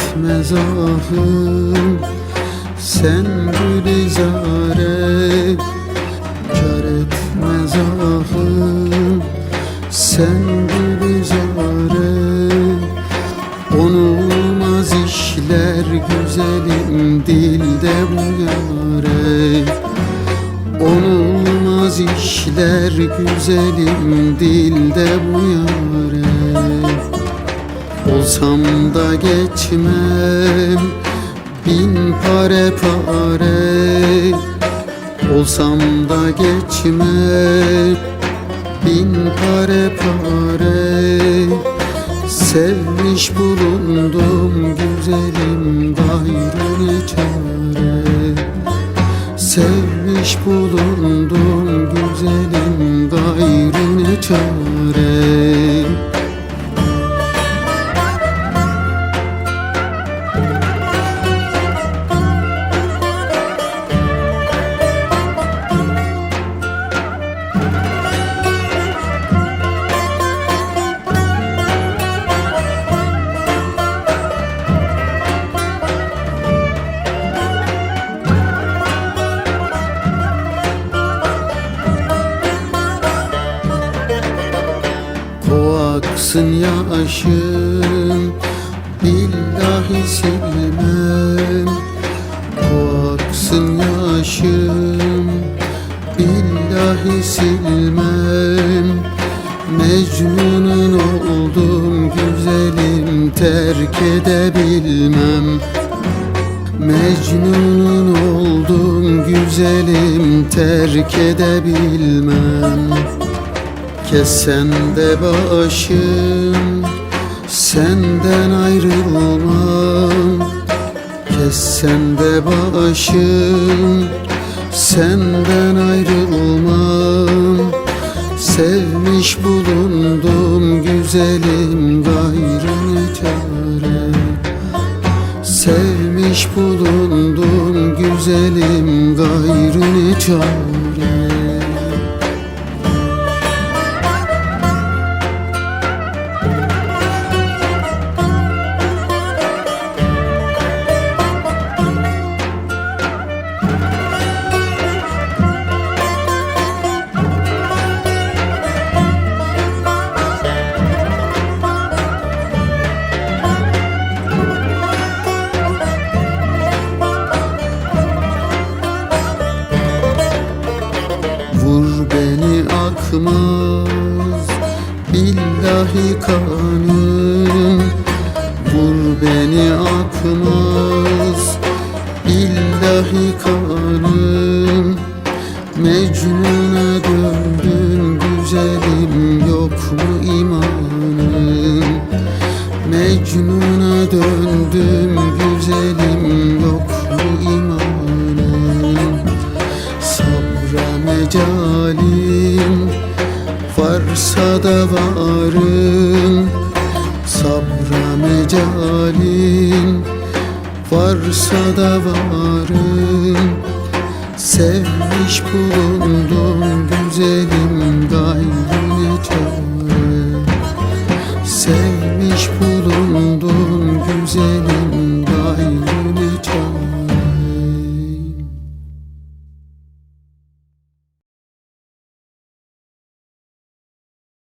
etmez ahım, sen gülizare. Kar etmez ahım, sen gülizare. Onulmaz işler güzelim dilde bu yare. Onulmaz işler güzelim dilde bu yare. Olsam da geçmem bin pare pare. Olsam da geçmem bin pare pare. Sevmiş bulundum güzelim gayrı ne çare. Sevmiş bulundum güzelim gayrı ne çare. Aksın yaşım billahi silmem. O aksın yaşım billahi silmem. Mecnun'un oldum güzelim terk edebilmem. Mecnun'un oldum güzelim terk edebilmem. Kessen de başım senden ayrılmam. Kessen de başım senden ayrılmam. Sevmiş bulundum güzelim gayrı ne çare. Sevmiş bulundum güzelim gayrı ne çare. Vur beni akmaz billahi kanım. Vur beni akmaz billahi kanım. Mecnun'a döndün güzelim yok mu imanım. Mecnun'a döndüm güzelim yok mu imanım. Sabra mecalim varsa da varım. Sabra mecalim varsa da varım. Sevmiş bulundum güzelim gayrı ne çare. Sevmiş bulundum güzelim